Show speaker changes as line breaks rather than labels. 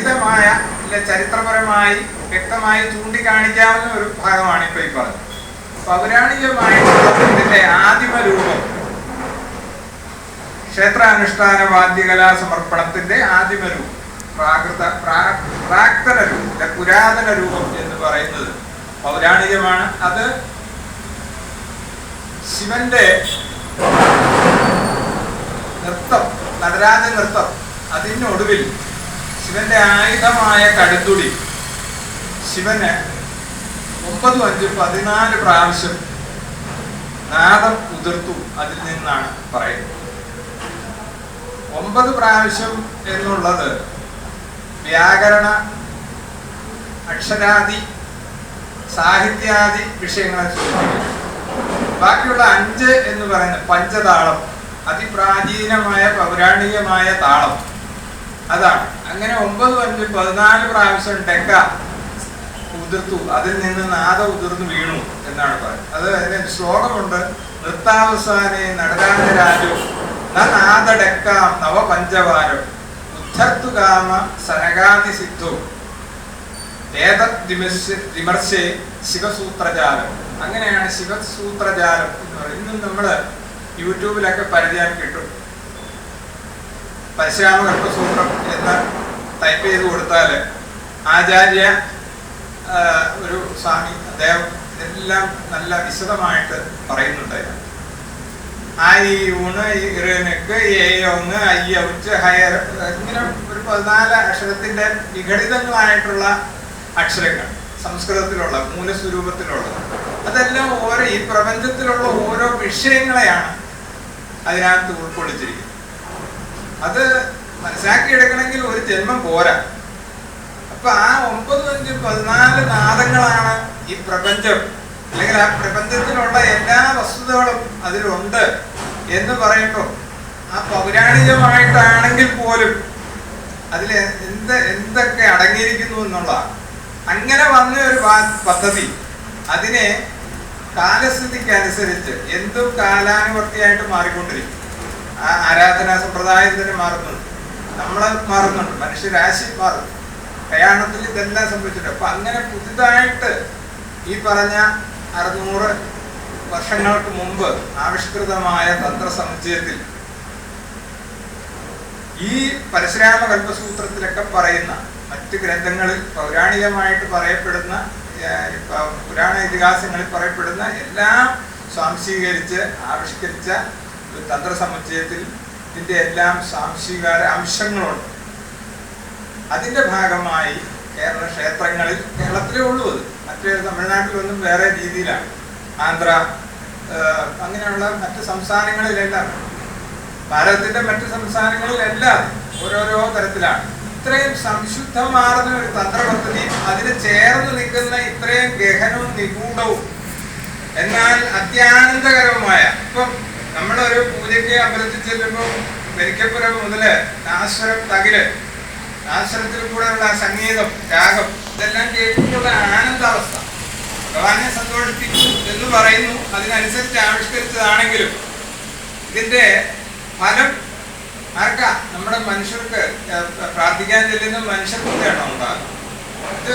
ചരിത്രരഹിതമായ ചരിത്രപരമായി വ്യക്തമായി ചൂണ്ടിക്കാണിക്കാവുന്ന ഒരു ഭാഗമാണ് ഇപ്പൊ ഈ പറഞ്ഞത്. പൗരാണികമായിട്ടുള്ള ഇതിന്റെ ആദിമ രൂപം ക്ഷേത്രാനുഷ്ഠാന വാദ്യകലാ സമർപ്പണത്തിന്റെ ആദിമ രൂപം, പ്രാക്തന രൂപം, പുരാതന രൂപം എന്ന് പറയുന്നത് പൗരാണികമാണ്. അത് ശിവന്റെ നൃത്തം, നടരാജ നൃത്തം, അതിനൊടുവിൽ ശിവന്റെ ആയുധമായ കടുത്തുടി ശിവന് 9, 5, 14 പ്രാവശ്യം നാദം ഉതിർത്തു. അതിൽ നിന്നാണ് പറയുന്നത്. 9 പ്രാവശ്യം എന്നുള്ളത് വ്യാകരണ, അക്ഷരാദി, സാഹിത്യാദി വിഷയങ്ങളെ സൂചിപ്പിക്കുന്നു. ബാക്കിയുള്ള 5 എന്ന് പറയുന്നത് പഞ്ചതാളം, അതിപ്രാചീനമായ പൗരാണികമായ താളം, അതാണ്. അങ്ങനെ 9, 5, 14 പ്രാവശ്യം ഡെക്ക ഉതിർത്തു, അതിൽ നിന്ന് നാദ ഉതിർന്നു വീണു എന്നാണ് പറയുന്നത്. അത് അതിന് ശ്ലോകമുണ്ട്. നൃത്താവസാനെ നടരാജരാജു നാദഡെക്കാം നവപഞ്ചവാരം ഉദ്ധർത്തുകാമ സനകാതി സിദ്ധു വിമർശേ ശിവസൂത്രജാലം. അങ്ങനെയാണ് ശിവസൂത്രജാലം എന്ന് പറയുന്നത്. ഇന്നും നമ്മള് യൂട്യൂബിലൊക്കെ പരിചയം കിട്ടും. പരശുരാമ കൽപ്പസൂത്രം എന്ന് ടൈപ്പ് ചെയ്ത് കൊടുത്താൽ ആചാര്യ ഒരു സ്വാമി അദ്ദേഹം ഇതെല്ലാം നല്ല വിശദമായിട്ട് പറയുന്നുണ്ടായിരുന്നു. ആയി ഊണ് ഇറനക്ക് ഏയൊന്ന് അയ്യവിച്ച് ഹയർ, ഇങ്ങനെ ഒരു 14 അക്ഷരത്തിന്റെ വിഘടിതങ്ങളായിട്ടുള്ള അക്ഷരങ്ങൾ സംസ്കൃതത്തിലുള്ള മൂലസ്വരൂപത്തിലുള്ള, അതെല്ലാം ഓരോ ഈ പ്രപഞ്ചത്തിലുള്ള ഓരോ വിഷയങ്ങളെയാണ് അതിനകത്ത് ഉൾക്കൊള്ളിച്ചിരിക്കുന്നത്. അത് മനസ്സിലാക്കിയെടുക്കണമെങ്കിൽ ഒരു ജന്മം പോരാ. അപ്പൊ ആ 9, 5, 14 നാദങ്ങളാണ് ഈ പ്രപഞ്ചം, അല്ലെങ്കിൽ ആ പ്രപഞ്ചത്തിലുള്ള എല്ലാ വസ്തുതകളും അതിലുണ്ട് എന്ന് പറയുമ്പോൾ ആ പൗരാണികമായിട്ടാണെങ്കിൽ പോലും അതിൽ എന്തൊക്കെ അടങ്ങിയിരിക്കുന്നു എന്നുള്ളതാണ്. അങ്ങനെ വന്ന ഒരു പദ്ധതി അതിനെ കാലസ്ഥിതിക്ക് അനുസരിച്ച് എന്തും കാലാനുവർത്തിയായിട്ട് മാറിക്കൊണ്ടിരിക്കും. ആ ആരാധനാ സമ്പ്രദായത്തിന് മാറുന്നുണ്ട്, നമ്മൾ മാറുന്നുണ്ട്, മനുഷ്യരാശി മാറുന്നു. പ്രയാണത്തിൽ ഇതെല്ലാം സംഭവിച്ചിട്ടുണ്ട്. അപ്പൊ അങ്ങനെ പുതുതായിട്ട് ഈ പറഞ്ഞ 600 വർഷങ്ങൾക്ക് മുമ്പ് ആവിഷ്കൃതമായ തന്ത്രസമുച്ചയത്തിൽ ഈ പരശുരാമ കൽപ്പസൂത്രത്തിലൊക്കെ പറയുന്ന മറ്റ് ഗ്രന്ഥങ്ങളിൽ പൗരാണികമായിട്ട് പറയപ്പെടുന്ന പുരാണ ഇതിഹാസങ്ങളിൽ പറയപ്പെടുന്ന എല്ലാം സ്വാംശീകരിച്ച് ആവിഷ്കരിച്ച ഒരു തന്ത്രസമുച്ചയത്തിൽ ഇതിന്റെ എല്ലാം സ്വാംശീകാര അംശങ്ങളുണ്ട്. അതിന്റെ ഭാഗമായി കേരള ക്ഷേത്രങ്ങളിൽ, കേരളത്തിലേ ഉള്ളൂ അത്, മറ്റേ തമിഴ്നാട്ടിലൊന്നും വേറെ രീതിയിലാണ്, ആന്ധ്ര അങ്ങനെയുള്ള മറ്റ് സംസ്ഥാനങ്ങളിലെല്ലാം, ഭാരതത്തിന്റെ മറ്റ് സംസ്ഥാനങ്ങളിലെല്ലാം ഓരോരോ തരത്തിലാണ്. ഇത്രയും സംശുദ്ധമാർന്ന ഒരു തന്ത്രപദ്ധതിയും അതിന് ചേർന്ന് നിൽക്കുന്ന ഇത്രയും ഗഹനവും നിഗൂഢവും എന്നാൽ അത്യാനന്ദകരവുമായ, ഇപ്പം നമ്മളൊരു പൂജയ്ക്ക് അമ്പലത്തിൽ ചെല്ലുമ്പോൾ വെരിക്കപ്പുരം മുതല് നാശ്വരം തകില്, നാശ്വരത്തിൽ കൂടെയുള്ള സംഗീതം, രാഗം, ഇതെല്ലാം കേൾക്കുമ്പോൾ ആനന്ദാവസ്ഥ, ഭഗവാനെ സന്തോഷിപ്പിക്കും എന്ന് പറയുന്നു. അതിനനുസരിച്ച് ആവിഷ്കരിച്ചതാണെങ്കിലും ഇതിന്റെ ഫലം ആർക്കാ? നമ്മുടെ മനുഷ്യർക്ക്, പ്രാർത്ഥിക്കാൻ ചെല്ലുന്ന മനുഷ്യർക്കൊക്കെയാണോ ഉണ്ടാകുന്നത്? ഇത്